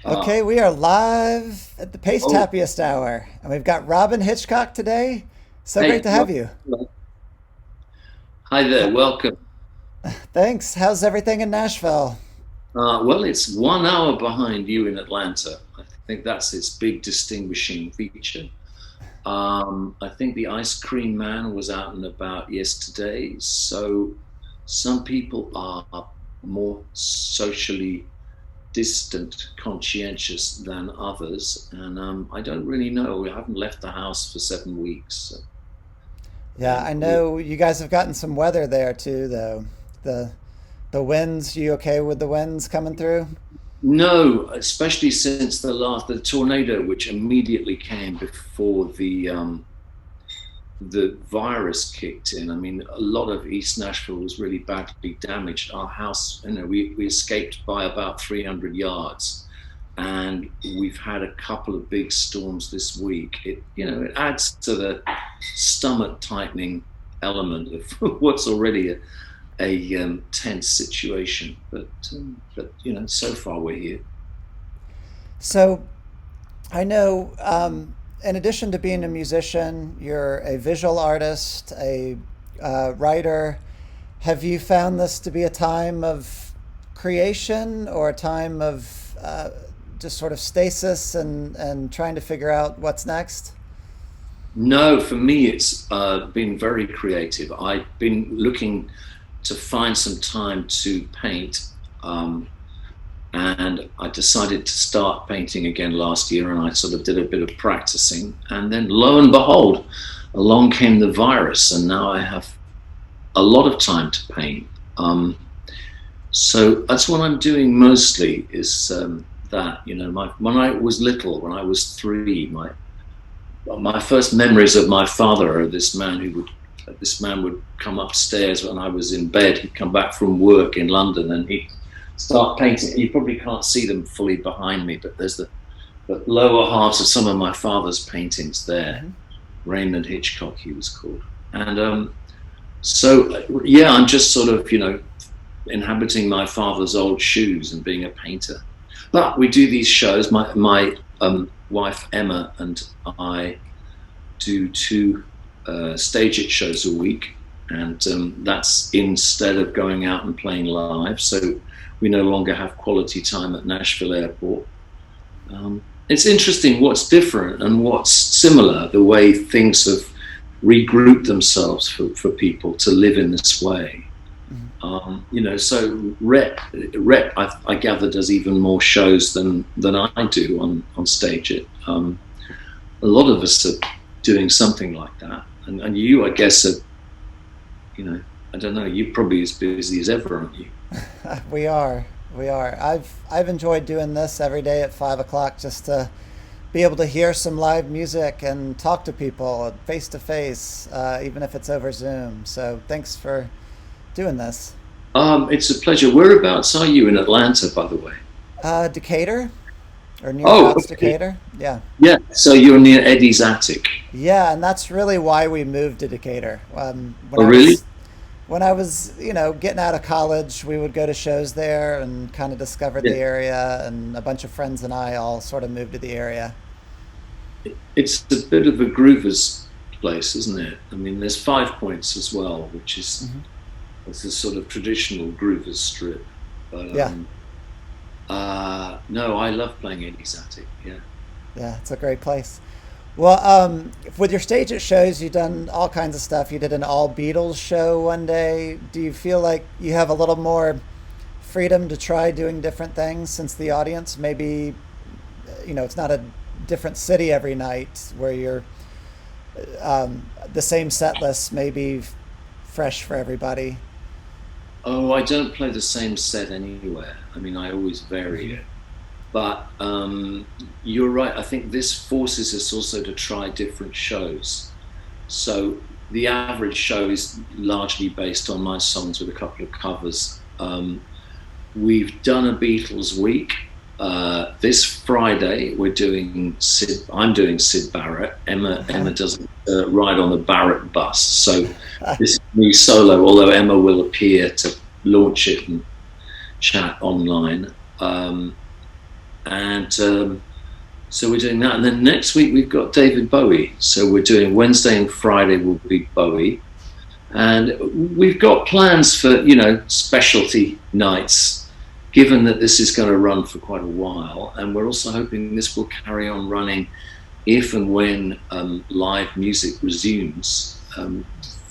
Uh, Okay, we are live at the Paste oh, Happiest Hour, and we've got Robyn Hitchcock today. So great hey, to have you. hi H- there, welcome. Thanks. How's everything in Nashville? Well, it's 1 hour behind you in Atlanta. I think that's its big distinguishing feature. I think the ice cream man was out and about yesterday. So some people are more socially distant, conscientious than others. And I don't really know. We haven't left the house for 7 weeks. Yeah, I We know you guys have gotten some weather there too, though. The the winds. You okay with the winds coming through? No, especially since the tornado, which immediately came before the virus kicked in. I mean, a lot of East Nashville was really badly damaged. Our house, we escaped by about 300 yards, and we've had a couple of big storms this week. It adds to the stomach tightening element of what's already a tense situation. But so far we're here. So I know, in addition to being a musician, you're a visual artist, a writer. Have you found this to be a time of creation or a time of just sort of stasis and trying to figure out what's next? No, for me, it's been very creative. I've been looking to find some time to paint, and I decided to start painting again last year, and I sort of did a bit of practicing, and then lo and behold, along came the virus, and now I have a lot of time to paint. So that's what I'm doing mostly is that. When I was little, when I was 3, my first memories of my father are this man would come upstairs when I was in bed. He'd come back from work in London and he'd start painting. You probably can't see them fully behind me, but there's the lower halves of some of my father's paintings there. Hmm. Raymond Hitchcock, he was called. And so, yeah, I'm just sort of, inhabiting my father's old shoes and being a painter. But we do these shows. My wife Emma and I do 2 stage it shows a week, and that's instead of going out and playing live. So we no longer have quality time at Nashville Airport. It's interesting what's different and what's similar, the way things have regrouped themselves for people to live in this way. So Rhett, I gather, does even more shows than I do on stage. A lot of us are doing something like that, and you, I guess, I don't know, you're probably as busy as ever, aren't you? We are. We are. I've enjoyed doing this every day at 5 o'clock just to be able to hear some live music and talk to people face to face, even if it's over Zoom. So thanks for doing this. It's a pleasure. Whereabouts are you in Atlanta, by the way? Decatur or Oh, nearabouts okay. Decatur. Yeah. Yeah. So you're near Eddie's attic. Yeah, and that's really why we moved to Decatur. Oh, really? When I was, getting out of college, we would go to shows there and kind of discovered the Yeah. area, and a bunch of friends and I all sort of moved to the area. It's a bit of a groover's place, isn't it? I mean, there's Five Points as well, which is Hmm. it's a sort of traditional groover's strip. But Yeah, no, I love playing Eddie's attic. Yeah. yeah, it's a great place. Well, with your stage at shows, you've done all kinds of stuff. You did an all Beatles show one day. Do you feel like you have a little more freedom to try doing different things since the audience maybe, it's not a different city every night where you're the same set list may be fresh for everybody. Oh, I don't play the same set anywhere. I mean, I always vary Hmm. it. But you're right. I think this forces us also to try different shows. So the average show is largely based on my songs with a couple of covers. We've done a Beatles week. This Friday we're doing Sid. I'm doing Sid Barrett. Emma doesn't ride on the Barrett bus, so this is me solo. Although Emma will appear to launch it and chat online. and so we're doing that. And then next week we've got David Bowie. So we're doing Wednesday and Friday will be Bowie. And we've got plans for, specialty nights, given that this is going to run for quite a while. And we're also hoping this will carry on running if and when live music resumes.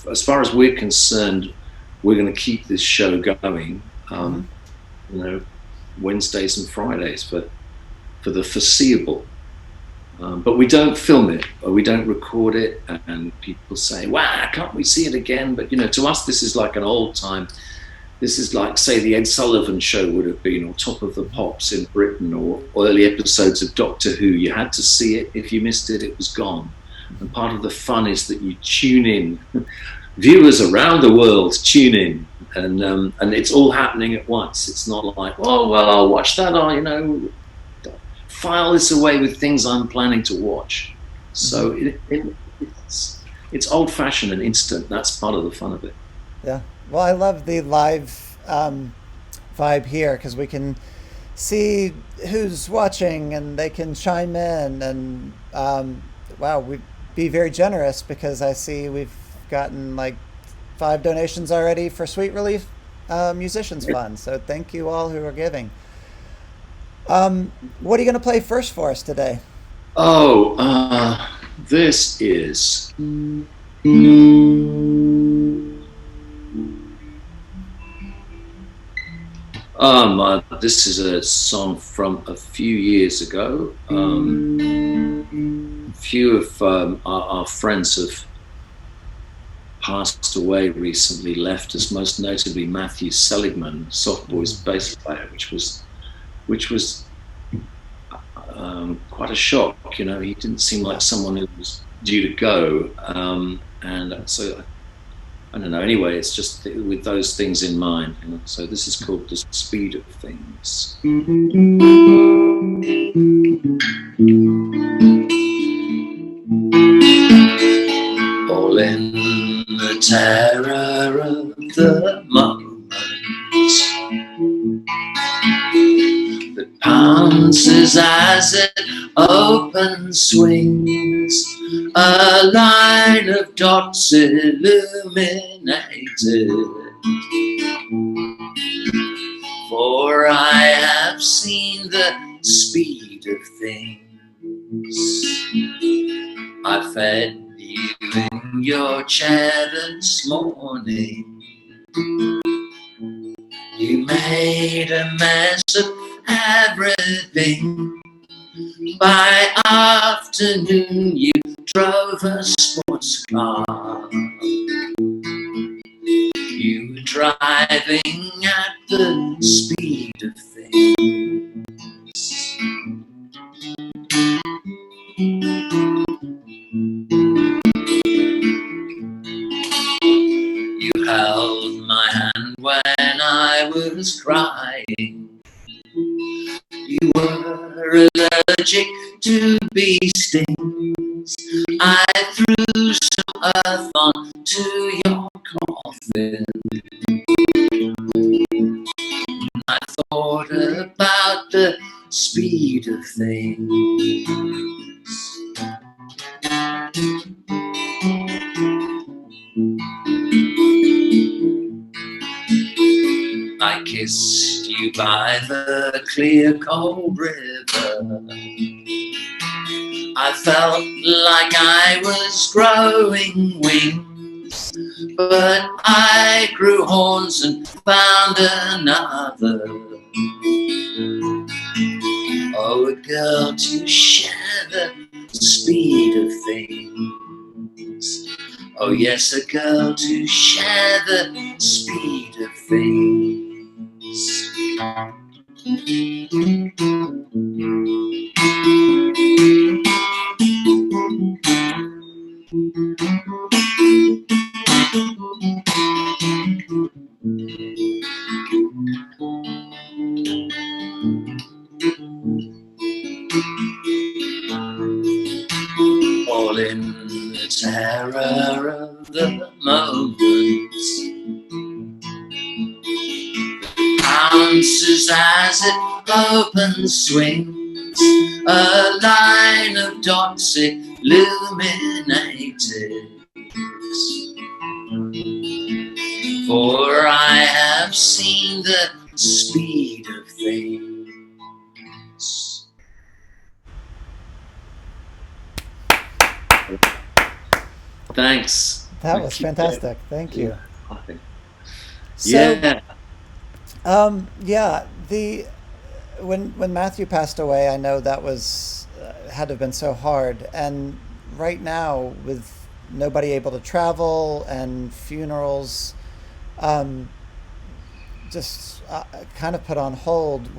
As far as we're concerned, we're going to keep this show going, Wednesdays and Fridays for the foreseeable. But we don't film it, or we don't record it, and people say, wow, can't we see it again? But, to us, this is like an old time. This is like, say, the Ed Sullivan Show would have been, or Top of the Pops in Britain, or early episodes of Doctor Who. You had to see it. If you missed it, it was gone. And part of the fun is that you tune in. Viewers around the world tune in, and it's all happening at once. It's not like, oh, well, I'll watch that, or, file this away with things I'm planning to watch. So it's old-fashioned and instant. That's part of the fun of it. Yeah. Well, I love the live vibe here because we can see who's watching and they can chime in. And wow, we'd be very generous because I see we've gotten like 5 donations already for Sweet Relief Musicians Fund. So thank you all who are giving. What are you going to play first for us today? This is this is a song from a few years ago. A few of our friends have passed away recently, left us, most notably Matthew Seligman, Soft Boys bass player, which was quite a shock. He didn't seem like someone who was due to go, and so I don't know. Anyway, it's just with those things in mind. So this is called The Speed of Things. All in the terror of the moment that pounces as it open swings, a line of dots illuminated. For I have seen the speed of things. I fed you in your chair this morning. You made a mess of everything. By afternoon you drove a sports car. You were driving at the speed of things. You held my hand when I was crying. You were allergic to bee stings. I threw some earth onto your coffin. I thought about the speed of things. I kissed you by the clear cold river. I felt like I was growing wings, but I grew horns and found another. Oh, a girl to share the speed of things. Oh yes, a girl to share the speed of things. All in the terror of the moments, bounces as it open swings, a line of dots illuminated. For I have seen the speed of things. Thanks. That was fantastic. Thank you. So, Yeah. Yeah, the when Matthew passed away, I know that was had to have been so hard. And right now, with nobody able to travel and funerals, just kind of put on hold.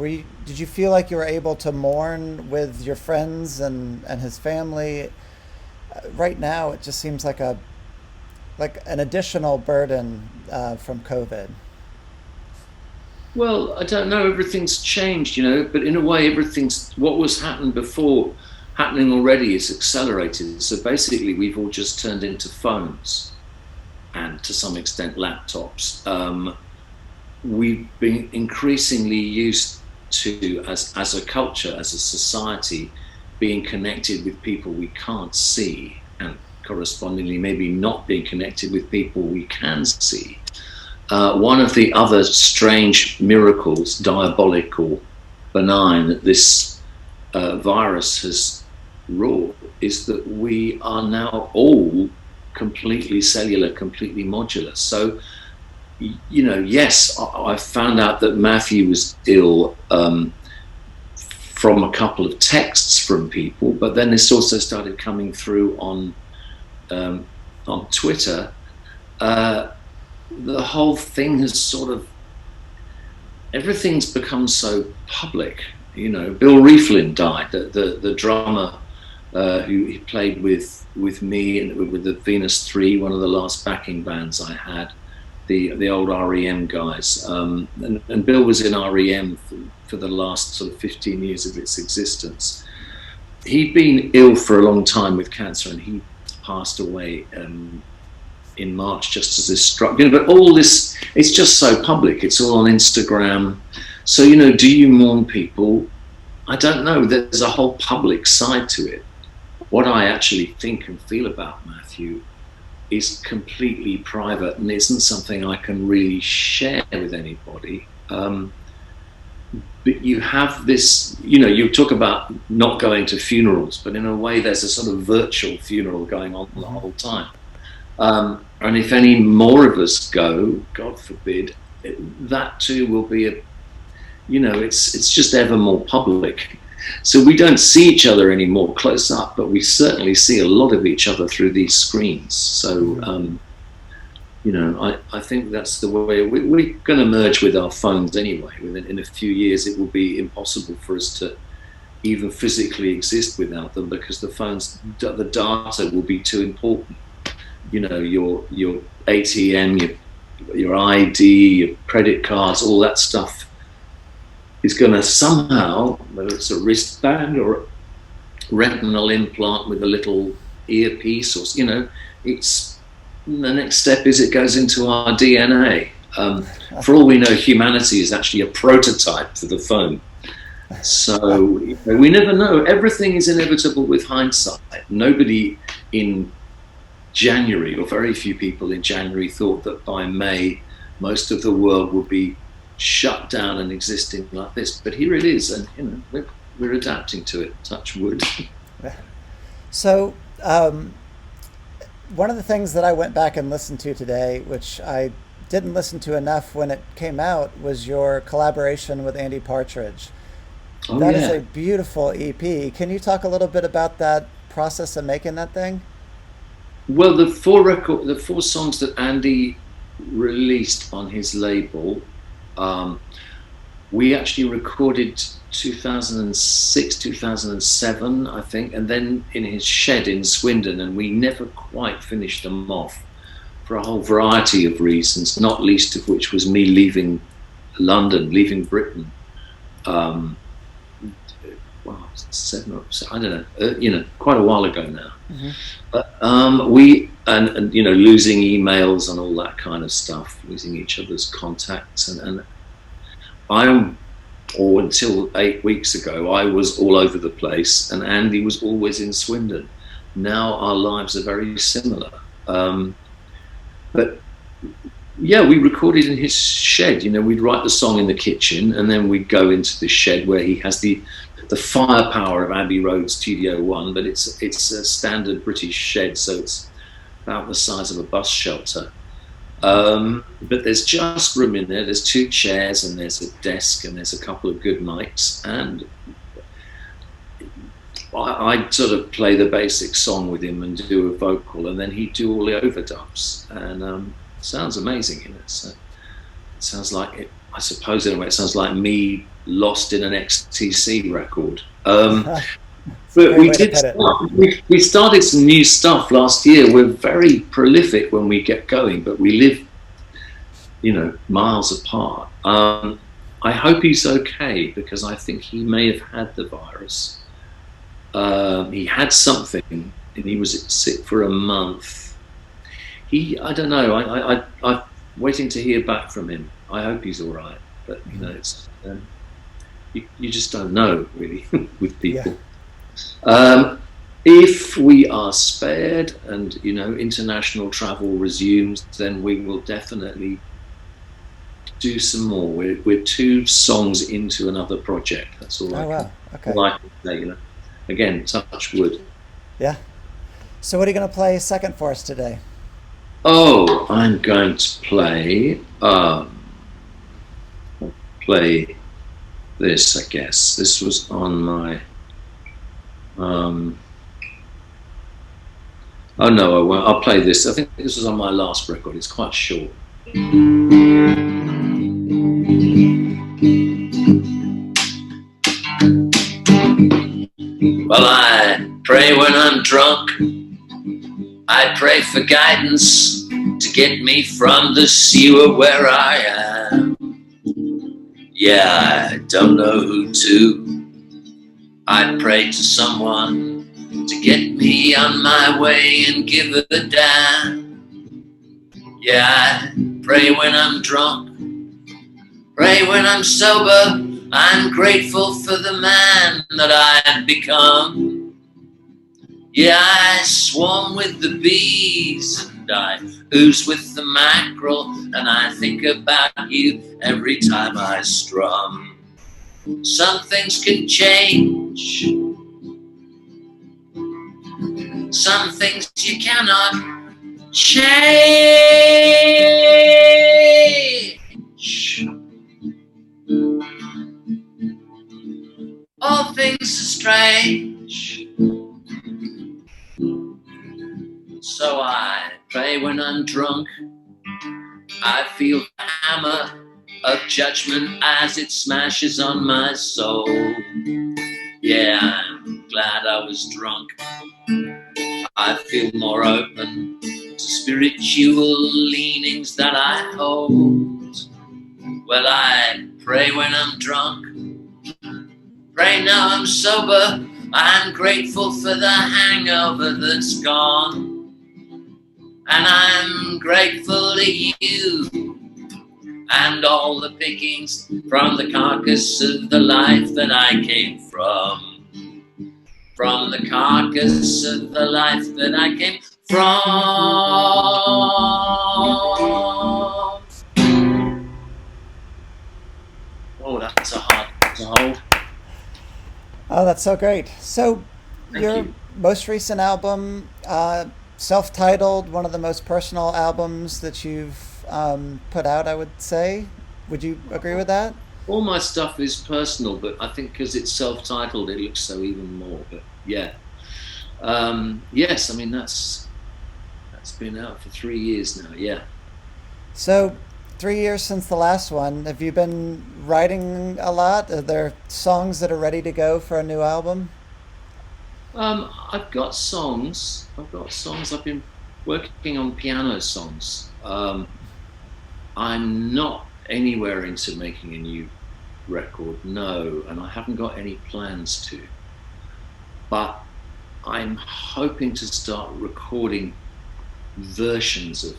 Did you feel like you were able to mourn with your friends and his family? Right now, it just seems like an additional burden from COVID. Well, I don't know. Everything's changed, you know. But in a way, what was happening before, happening already is accelerated. So basically, we've all just turned into phones, and to some extent, laptops. We've been increasingly used to, as a culture, as a society, being connected with people we can't see, and correspondingly maybe not being connected with people we can see. One of the other strange miracles, diabolical, benign, that this virus has wrought is that we are now all completely cellular, completely modular. So, you know, yes, I found out that Matthew was ill from a couple of texts from people, but then this also started coming through on Twitter. The whole thing has everything's become so public. You know, Bill Rieflin died, the drummer who he played with me and with the Venus 3, one of the last backing bands I had, the old REM guys. And Bill was in REM for the last sort of 15 years of its existence. He'd been ill for a long time with cancer, and he passed away in March, just as this struck. You know, but all this, it's just so public. It's all on Instagram. So, you know, do you mourn people? I don't know. There's a whole public side to it. What I actually think and feel about Matthew is completely private and isn't something I can really share with anybody. But you have this, you know, you talk about not going to funerals, but in a way there's a sort of virtual funeral going on the whole time. And if any more of us go, God forbid, that too will be it's just ever more public. So we don't see each other anymore close up, but we certainly see a lot of each other through these screens. So, I think that's the way we're going to merge with our phones anyway. In a few years, it will be impossible for us to even physically exist without them, because the phones, the data will be too important. You know, your ATM, your ID, your credit cards, all that stuff is going to somehow, whether it's a wristband or a retinal implant with a little earpiece, or it's the next step is it goes into our DNA. For all we know, humanity is actually a prototype for the phone. So we never know. Everything is inevitable with hindsight. Nobody in January, or very few people in January, thought that by May most of the world would be shut down and existing like this. But here it is, and we're adapting to it. Touch wood. So one of the things that I went back and listened to today, which I didn't listen to enough when it came out, was your collaboration with Andy Partridge. That is a beautiful EP. Can you talk a little bit about that process of making that thing? Well, the four songs that Andy released on his label, we actually recorded 2006, 2007, I think, and then in his shed in Swindon, and we never quite finished them off for a whole variety of reasons, not least of which was me leaving London, leaving Britain. Quite a while ago now. Mm-hmm. But we losing emails and all that kind of stuff, losing each other's contacts, and I'm or until 8 weeks ago, I was all over the place, and Andy was always in Swindon. Now our lives are very similar. But yeah, we recorded in his shed. You know, we'd write the song in the kitchen, and then we'd go into the shed where he has the firepower of Abbey Road Studio One, but it's a standard British shed, so it's about the size of a bus shelter. But there's just room in there. There's 2 chairs, and there's a desk, and there's a couple of good mics, and I sort of play the basic song with him and do a vocal, and then he'd do all the overdubs, and sounds amazing in it. So it sounds like it, I suppose in a way it sounds like me lost in an XTC record. But we started some new stuff last year. We're very prolific when we get going, but we live, you know, miles apart. I hope he's okay, because I think he may have had the virus. He had something, and he was sick for a month. I don't know. I'm waiting to hear back from him. I hope he's all right. But you know, it's you just don't know really with people. Yeah. If we are spared and, you know, international travel resumes, then we will definitely do some more. We're 2 songs into another project. That's all. All I can say, you know. Again, touch wood. Yeah. So what are you going to play second for us today? Oh, I'm going to play this, I guess. This was on my oh no, I won't. I'll play this. I think this was on my last record. It's quite short. Well, I pray when I'm drunk. I pray for guidance to get me from the sewer where I am. Yeah, I don't know who to. I pray to someone to get me on my way and give it a damn. Yeah, I pray when I'm drunk, pray when I'm sober. I'm grateful for the man that I've become. Yeah, I swarm with the bees, and I ooze with the mackerel, and I think about you every time I strum. Some things can change, some things you cannot change. All things are strange. So I pray when I'm drunk. I feel the hammer of judgment as it smashes on my soul. Yeah, I'm glad I was drunk. I feel more open to spiritual leanings that I hold. Well, I pray when I'm drunk. Pray now I'm sober. I'm grateful for the hangover that's gone. And I'm grateful to you and all the pickings from the carcass of the life that I came from. From the carcass of the life that I came from. Oh, that's a hard one to hold. Oh, that's so great. So your most recent album, self-titled, one of the most personal albums that you've put out, I would say. Would you agree with that? All my stuff is personal, but I think because it's self-titled, it looks so even more. But yeah, yes, I mean that's been out for 3 years now. Yeah. So 3 years since the last one. Have you been writing a lot? Are there songs that are ready to go for a new album? I've got songs. I've been working on piano songs. I'm not anywhere into making a new record, no, and I haven't got any plans to. But I'm hoping to start recording versions of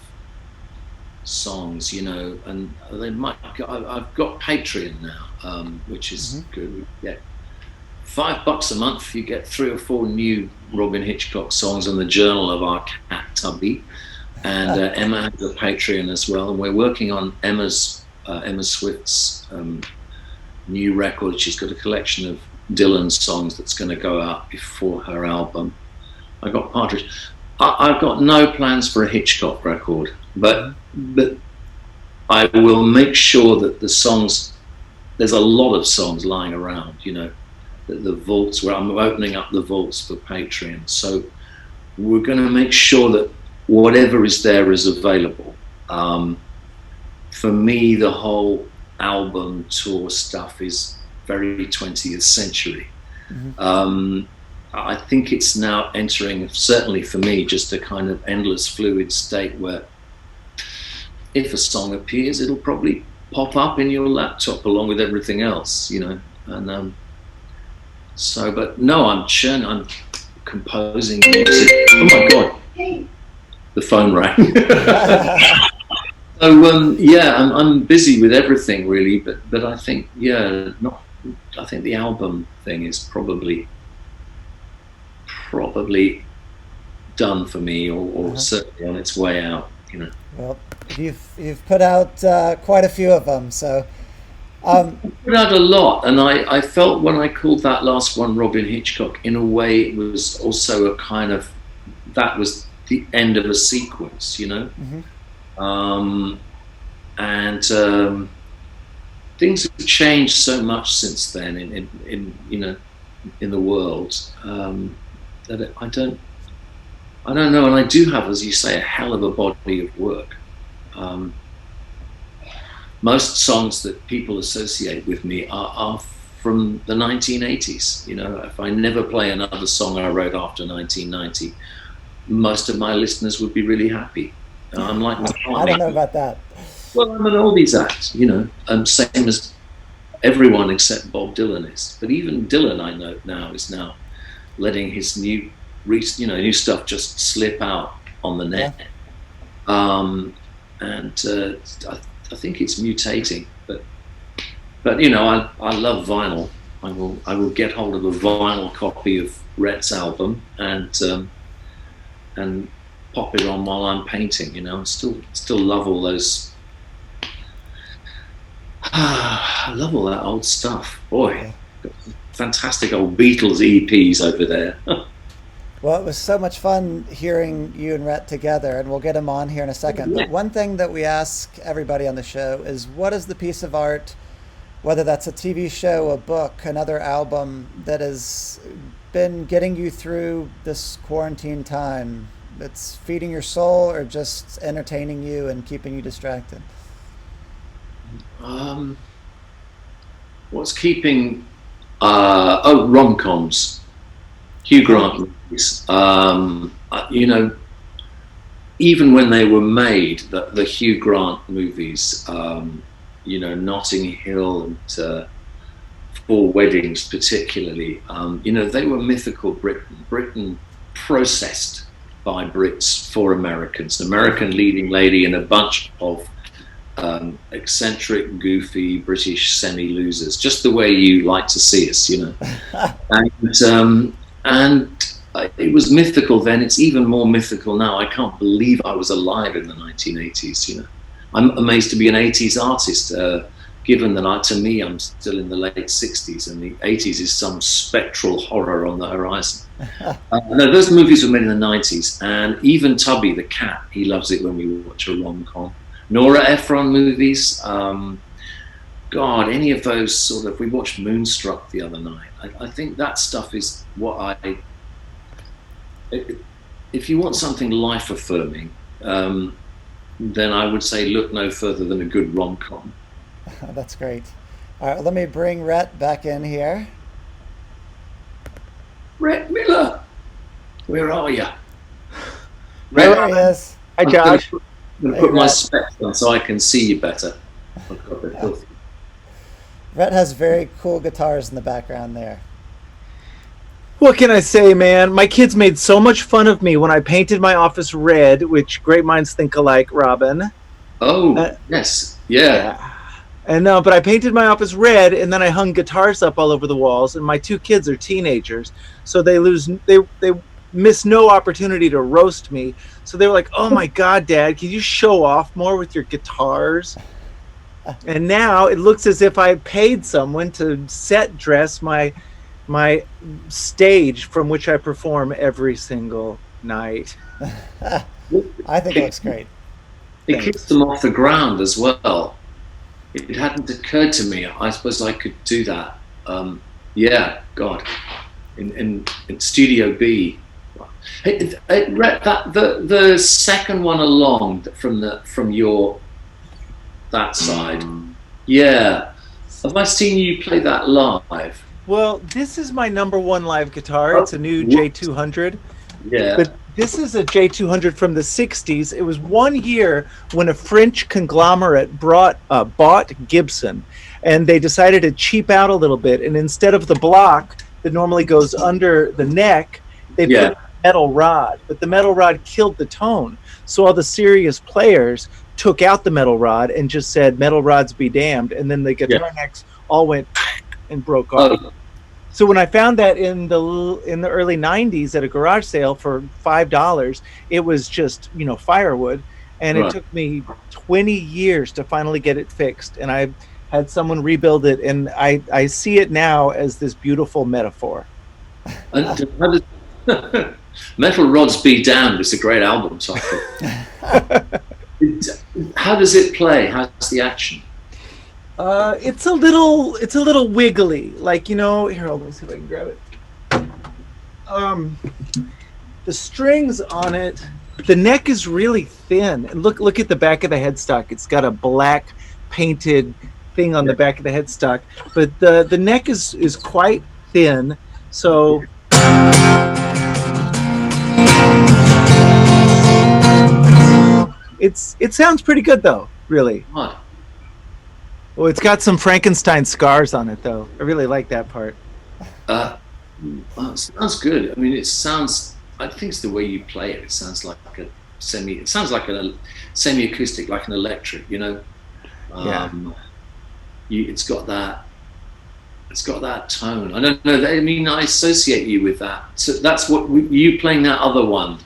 songs, you know, and they might. I've got Patreon now, which is good. We get $5 a month. You get 3 or 4 new Robyn Hitchcock songs on the journal of our cat Tubby, and Emma has a Patreon as well. And we're working on Emma Swift's new record. She's got a collection of Dylan songs that's going to go out before her album. I got Partridge. I've got no plans for a Hitchcock record, but I will make sure that the songs, there's a lot of songs lying around, you know, the vaults, where I'm opening up the vaults for Patreon. So we're going to make sure that whatever is there is available. For me, the whole album tour stuff is very 20th century. I think it's now entering, certainly for me, just a kind of endless fluid state where if a song appears, it'll probably pop up in your laptop along with everything else, you know. And so, but no, I'm composing music. Oh my God, the phone rang. So yeah, I'm busy with everything really, but I think I think the album thing is probably done for me, or certainly on its way out, you know. Well, you've put out quite a few of them, so put out a lot, and I felt when I called that last one Robyn Hitchcock, in a way it was also a kind of, that was the end of a sequence, you know. And things have changed so much since then in you know, in the world, that I don't know, and I do have, as you say, a hell of a body of work. Most songs that people associate with me are from the 1980s. You know, if I never play another song I wrote after 1990, most of my listeners would be really happy. I'm like, I don't know about that. Well, I'm an oldies act, you know, same as everyone except Bob Dylan is. But even Dylan, I know now, is now letting his new stuff just slip out on the net. And I think it's mutating, but you know, I love vinyl. I will get hold of a vinyl copy of Rhett's album and pop it on while I'm painting. You know, I still love all those. I love all that old stuff. Boy, fantastic old Beatles EPs over there. Well, it was so much fun hearing you and Rhett together, and we'll get him on here in a second. But one thing that we ask everybody on the show is, what is the piece of art, whether that's a TV show, a book, another album, that has been getting you through this quarantine time? It's feeding your soul or just entertaining you and keeping you distracted? What's keeping... rom-coms. Hugh Grant movies. You know, even when they were made, the Hugh Grant movies, you know, Notting Hill and Four Weddings particularly, you know, they were mythical Britain. Britain processed by Brits for Americans. An American leading lady and a bunch of eccentric, goofy British semi-losers, just the way you like to see us, you know. And it was mythical then. It's even more mythical now. I can't believe I was alive in the 1980s. You know, I'm amazed to be an 80s artist, given that to me I'm still in the late 60s, and the 80s is some spectral horror on the horizon. No, those movies were made in the 90s, and even Tubby the cat, he loves it when we watch a rom-com. Nora Ephron movies. God, any of those sort of, we watched Moonstruck the other night. I think that stuff is what if you want something life affirming, then I would say look no further than a good rom-com. That's great. All right, let me bring Rhett back in here. Rhett Miller, where are you? There he is. Hi, Josh. I'm going to put my specs on so I can see you better. Oh, God, they're filthy. Rhett has very cool guitars in the background there. What can I say, man? My kids made so much fun of me when I painted my office red, which great minds think alike, Robyn. Oh, Uh, yes. Yeah. yeah. And but I painted my office red, and then I hung guitars up all over the walls. And my two kids are teenagers, so they miss no opportunity to roast me. So they were like, "Oh my God, Dad, can you show off more with your guitars?" And now it looks as if I paid someone to set dress my stage from which I perform every single night. I think it looks great. It keeps Thanks. them off the ground as well. It hadn't occurred to me. I suppose I could do that. Yeah, God, in Studio B. Rhett, that the second one along from your that side. Yeah, have I seen you play that live? Well, this is my number one live guitar. Oh, It's a new what? J200. Yeah, But this is a J200 from the 60s. It was one year when a French conglomerate bought Gibson, and they decided to cheap out a little bit. And instead of the block that normally goes under the neck, they yeah. put a metal rod. But the metal rod killed the tone. So all the serious players took out the metal rod and just said, "Metal rods be damned." And then the guitar necks all went and broke off. Oh, So when I found that in the early '90s at a garage sale for $5, it was just firewood, and it right. took me 20 years to finally get it fixed. And I had someone rebuild it, and I see it now as this beautiful metaphor. And how does Metal Rods Be Damned is a great album title. How does it play? How's the action? It's a little wiggly, like Here, let me see if I can grab it. Um, the strings on it, the neck is really thin. And look at the back of the headstock. It's got a black painted thing on the back of the headstock, but the neck is quite thin. So it sounds pretty good though, really. What? Well, it's got some Frankenstein scars on it though. I really like that part. Uh, well, it sounds good. I mean, it sounds. I think it's the way you play it. It sounds like a semi. It sounds like a semi-acoustic, like an electric. Yeah. It's got that. It's got that tone. I don't know. I mean, I associate you with that. So that's what you playing that other one.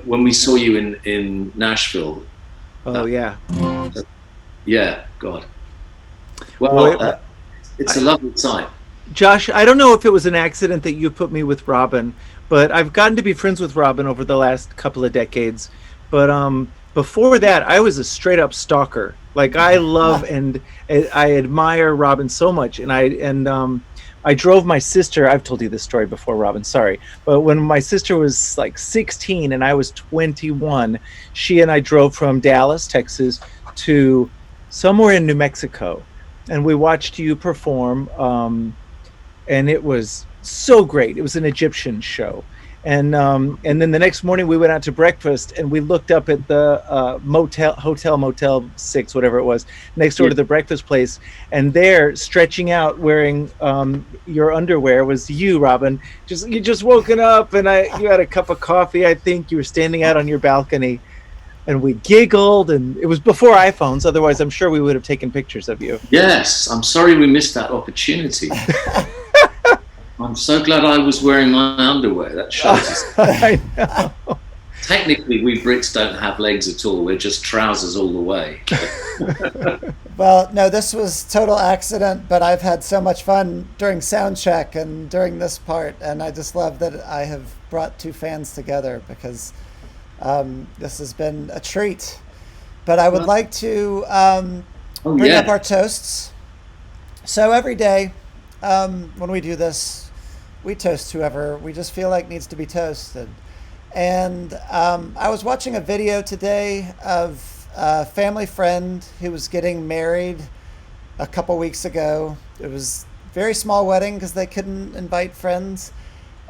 When we saw you in Nashville. Oh yeah. Yeah. God. Well, Boy, it's a lovely sight. Josh, I don't know if it was an accident that you put me with Robyn, but I've gotten to be friends with Robyn over the last couple of decades. But before that, I was a straight up stalker. Like I love and I admire Robyn so much, and I drove my sister. I've told you this story before, Robyn. Sorry, but when my sister was like 16 and I was 21, she and I drove from Dallas, Texas, to somewhere in New Mexico, and we watched you perform. And it was so great. It was an Egyptian show, and then the next morning we went out to breakfast, and we looked up at the Motel 6, whatever it was, next door to the breakfast place, and there, stretching out, wearing your underwear, was you, Robyn. You just woken up, and you had a cup of coffee. I think you were standing out on your balcony, and we giggled, and it was before iPhones. Otherwise, I'm sure we would have taken pictures of you. Yes, I'm sorry we missed that opportunity. I'm so glad I was wearing my underwear. That shows us. I know. Technically, we Brits don't have legs at all. We're just trousers all the way. Well, no, this was total accident, but I've had so much fun during sound check and during this part, and I just love that I have brought two fans together because this has been a treat. But I would like to bring up our toasts. So every day when we do this, we toast whoever we just feel like needs to be toasted. And I was watching a video today of a family friend who was getting married a couple weeks ago. It was a very small wedding because they couldn't invite friends.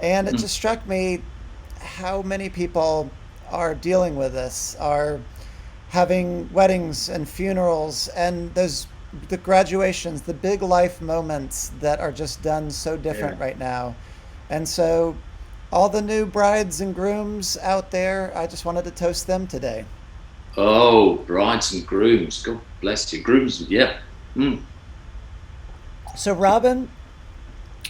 And it just struck me how many people are dealing with this, are having weddings and funerals and the graduations, the big life moments that are just done so different right now. And so all the new brides and grooms out there, I just wanted to toast them today. Oh, brides and grooms. God bless you. Grooms, yeah. Mm. So, Robyn,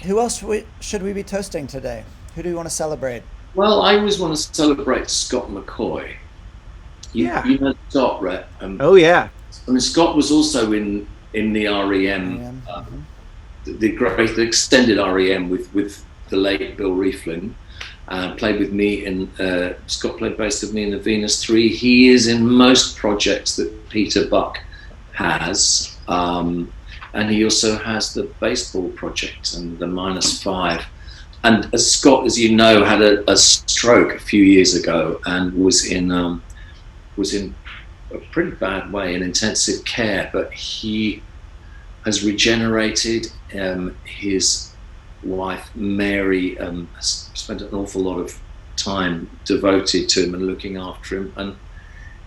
who else should we be toasting today? Who do we want to celebrate? Well, I always want to celebrate Scott McCoy. Yeah. You know Scott, Rhett. Oh yeah. I mean, Scott was also in the REM, the extended REM with the late Bill Rieflin. Played with me in Scott played bass with me in the Venus 3. He is in most projects that Peter Buck has, and he also has the baseball project and the -5. And Scott, as you know, had a stroke a few years ago and was in a pretty bad way in intensive care, but he has regenerated. His wife Mary has spent an awful lot of time devoted to him and looking after him, and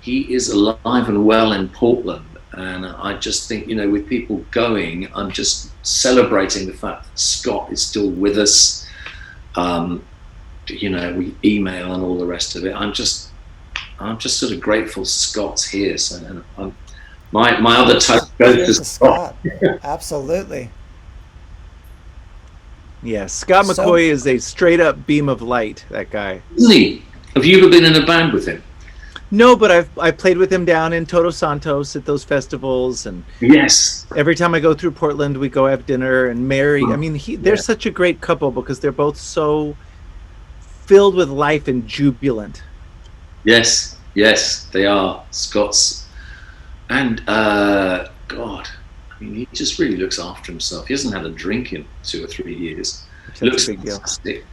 he is alive and well in Portland. And I just think, you know, with people going, I'm just celebrating the fact that Scott is still with us. You know, we email and all the rest of it. I'm just sort of grateful Scott's here. So my other toast goes to Scott. Absolutely. Yeah, Scott McCoy is a straight up beam of light, that guy. Isn't he? Have you ever been in a band with him? No, but I played with him down in Todos Santos at those festivals, and yes, every time I go through Portland, we go have dinner. And Mary, I mean, they're such a great couple because they're both so filled with life and jubilant. Yes, they are. Scott's, and God, I mean, he just really looks after himself. He hasn't had a drink in 2 or 3 years. He looks fantastic.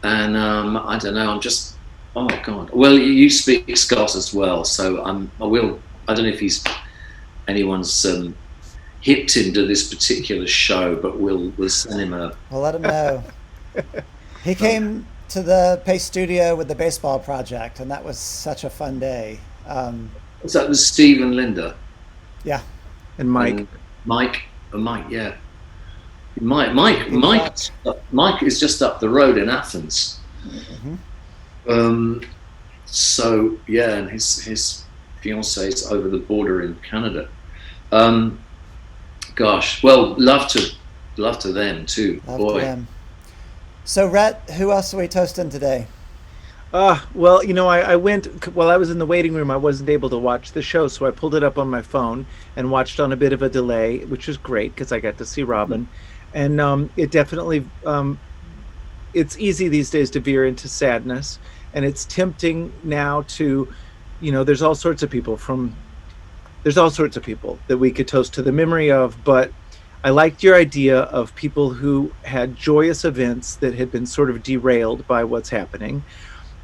And I don't know. I'm just, oh God. Well, you speak Scott as well, so I don't know if anyone's hipped him to this particular show, but we'll send him a. We'll let him know. He came to the Pace Studio with the baseball project, and that was such a fun day. Was that with Steve and Linda? Yeah. And Mike. Mike, yeah. Mike is just up the road in Athens. Mm-hmm. So yeah, and his fiance is over the border in Canada. Gosh, well, love to them too. Love to them. So Rhett, who else are we toasting today? Well, you know, I went, while I was in the waiting room, I wasn't able to watch the show, so I pulled it up on my phone and watched on a bit of a delay, which was great because I got to see Robyn. And it definitely, it's easy these days to veer into sadness, and it's tempting now to, you know, there's all sorts of people that we could toast to the memory of, but I liked your idea of people who had joyous events that had been sort of derailed by what's happening.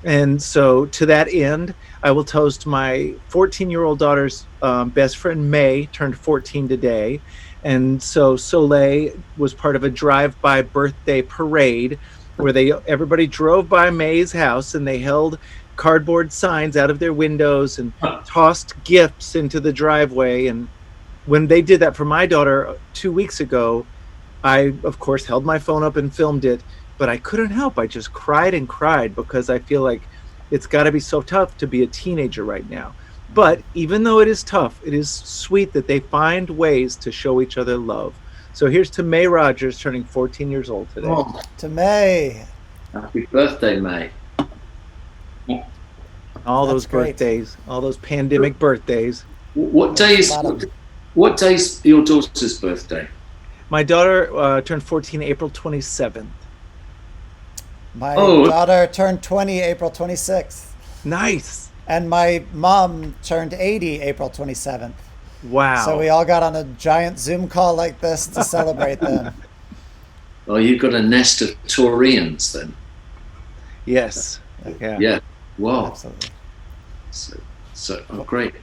And so to that end, I will toast my 14-year-old daughter's best friend, May, turned 14 today. And so Soleil was part of a drive-by birthday parade where everybody drove by May's house and they held cardboard signs out of their windows and tossed gifts into the driveway. And when they did that for my daughter 2 weeks ago, I, of course, held my phone up and filmed it. But I couldn't help. I just cried and cried because I feel like it's got to be so tough to be a teenager right now. But even though it is tough, it is sweet that they find ways to show each other love. So here's to May Rogers turning 14 years old today. Oh, to May. Happy birthday, May. All those birthdays, all those pandemic birthdays. What day is your daughter's birthday? My daughter turned 14 April 27th. My daughter turned 20 April 26th. Nice. And my mom turned 80 April 27th. Wow. So we all got on a giant Zoom call like this to celebrate them. Well, you've got a nest of Taurians then. Yes. Yeah. Wow. Absolutely. So great.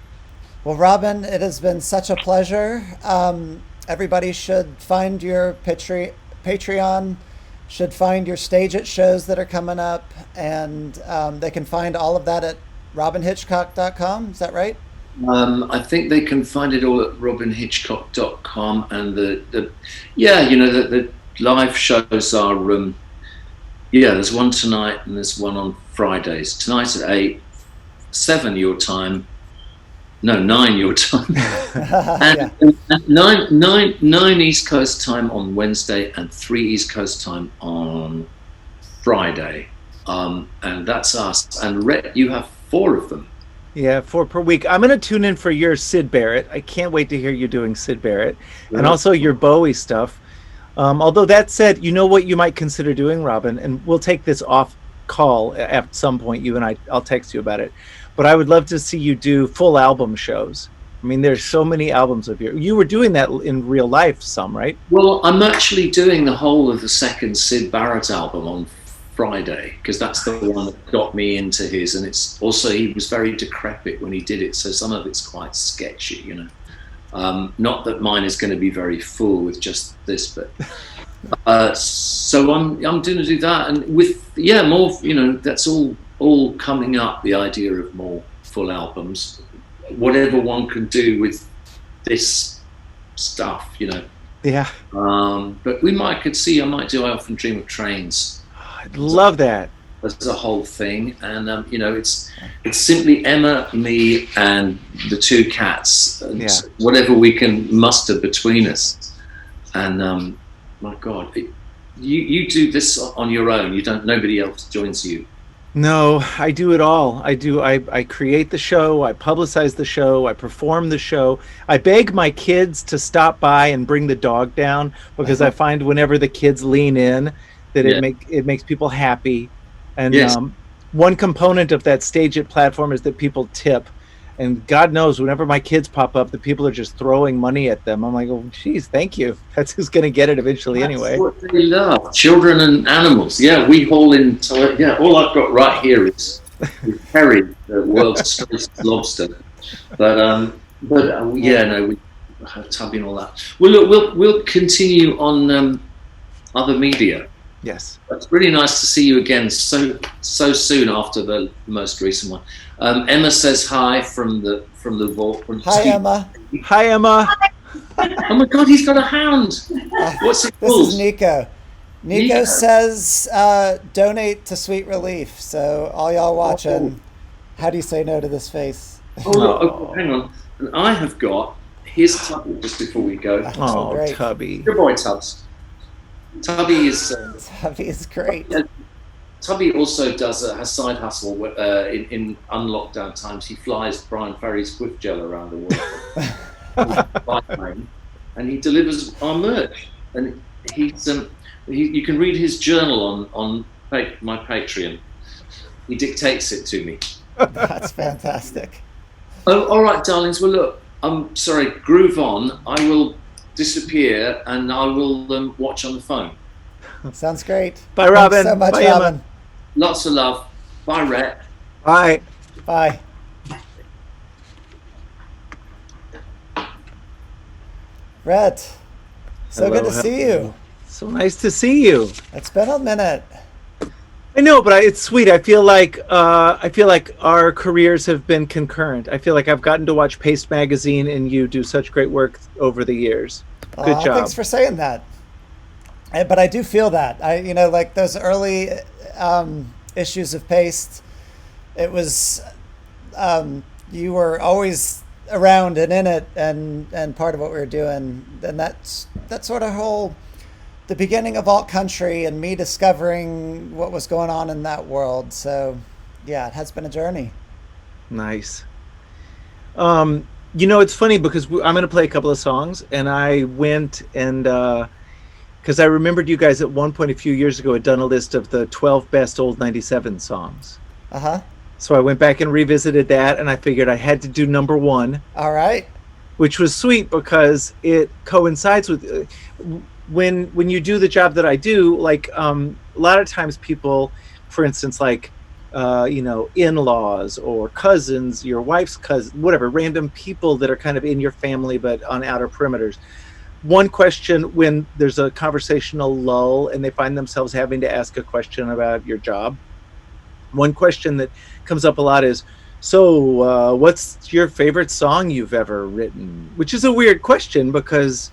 Well, Robyn, it has been such a pleasure. Everybody should find your Patreon, should find your stage at shows that are coming up, and they can find all of that at robynhitchcock.com. Is that right? I think they can find it all at robynhitchcock.com, and the live shows are there's one tonight and there's one on Fridays. Tonight at 7 your time, No, 9 your time. Yeah. And nine East Coast time on Wednesday and 3 East Coast time on Friday. And that's us. And Rhett, you have 4 of them. Yeah, 4 per week. I'm going to tune in for your Sid Barrett. I can't wait to hear you doing Sid Barrett. And also your Bowie stuff. Although that said, you know what you might consider doing, Robyn? And we'll take this off call at some point, you and I'll text you about it. But I would love to see you do full album shows. I mean, there's so many albums of yours. You were doing that in real life some, right? Well, I'm actually doing the whole of the second Sid Barrett album on Friday, because that's the one that got me into his, and it's also, he was very decrepit when he did it, so some of it's quite sketchy, you know. Not that mine is going to be very full with just this, but so I'm going to do that, and with more, you know, that's all coming up, the idea of more full albums, whatever one can do with this stuff, you know. Yeah. But I might do I Often Dream of Trains. I'd love that. As a whole thing, and you know, it's simply Emma, me, and the 2 cats, and whatever we can muster between us. And my God, you do this on your own. Nobody else joins you. No, I do it all. I create the show, I publicize the show, I perform the show. I beg my kids to stop by and bring the dog down, because I find whenever the kids lean in, that it makes people happy. And one component of that Stage It platform is that people tip. And God knows, whenever my kids pop up, the people are just throwing money at them. I'm like, oh, geez, thank you. That's who's going to get it eventually anyway. That's what they love, children and animals. Yeah, we haul in. All I've got right here is Perry, the world's strongest lobster. But we have Tubby and all that. Well, look, we'll continue on other media. Yes, it's really nice to see you again so soon after the most recent one. Emma says hi from the vault. Hi, Emma. Hi, Emma. Oh my God, he's got a hound. What's it called? This is Nico. Nico says donate to Sweet Relief. So all y'all watching, how do you say no to this face? Oh, hang on. And I have got, here's Tubby just before we go. Oh, great. Tubby. Good boy, Tubbs. Tubby is great. Tubby also has side hustle in unlockdown times. He flies Brian Ferry's Swift Gel around the world, and he delivers our merch. And you can read his journal on my Patreon. He dictates it to me. That's fantastic. Oh, all right, darlings. Well, look, I'm sorry. Groove on. I will disappear, and I will watch on the phone. Sounds great. Bye, Robyn. Thanks so much, Bye, Robyn. Emma. Lots of love. Bye, Rhett. Bye. Bye. Rhett, so good to see you. So nice to see you. It's been a minute. I know, but it's sweet. I feel like our careers have been concurrent. I feel like I've gotten to watch Paste magazine and you do such great work over the years. Good job. Thanks for saying that. But I do feel that. Like those early issues of Paste, it was you were always around and in it and part of what we were doing. And that's sort of the beginning of alt country and me discovering what was going on in that world. So yeah, it has been a journey. Nice. It's funny because I'm going to play a couple of songs, and I went and because I remembered you guys at one point a few years ago had done a list of the 12 best old 97 songs. So I went back and revisited that, and I figured I had to do number 1. All right. Which was sweet because it coincides with when you do the job that I do. Like a lot of times people, for instance, like in-laws or cousins, your wife's cousin, whatever, random people that are kind of in your family but on outer perimeters. One question when there's a conversational lull and they find themselves having to ask a question about your job, one question that comes up a lot is, so what's your favorite song you've ever written? Which is a weird question because